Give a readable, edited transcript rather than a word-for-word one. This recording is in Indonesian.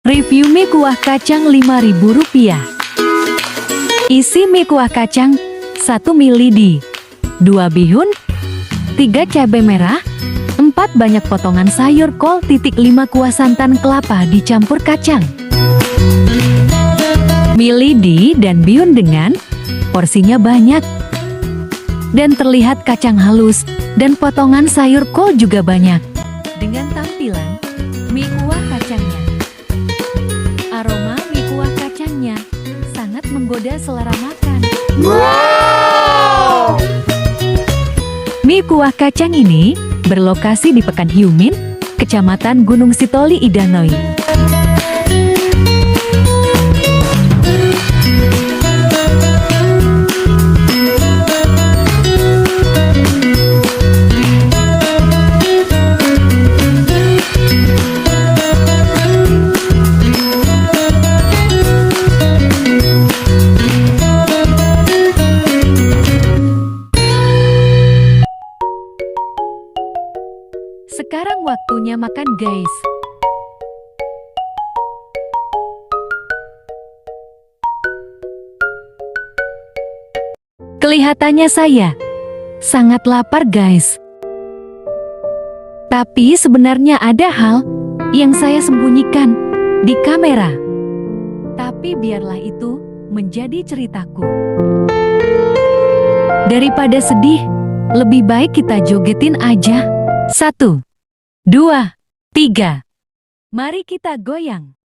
Review mie kuah kacang Rp5.000. Isi mie kuah kacang 1 ml, 2 bihun, 3 cabai merah, 4 banyak potongan sayur kol, 5 kuah santan kelapa dicampur kacang. Mie lidi dan bihun dengan porsinya banyak dan terlihat kacang halus dan potongan sayur kol juga banyak. Dengan tampilan mie kuah kacangnya, aroma mie kuah kacangnya sangat menggoda selera makan. Wow! Mie kuah kacang ini berlokasi di Pekan Hiumin, Kecamatan Gunung Sitoli, Idanoi. Sekarang waktunya makan, guys. Kelihatannya saya sangat lapar, guys. Tapi sebenarnya ada hal yang saya sembunyikan di kamera. Tapi biarlah itu menjadi ceritaku. Daripada sedih, lebih baik kita jogetin aja. 1, 2, 3. Mari kita goyang.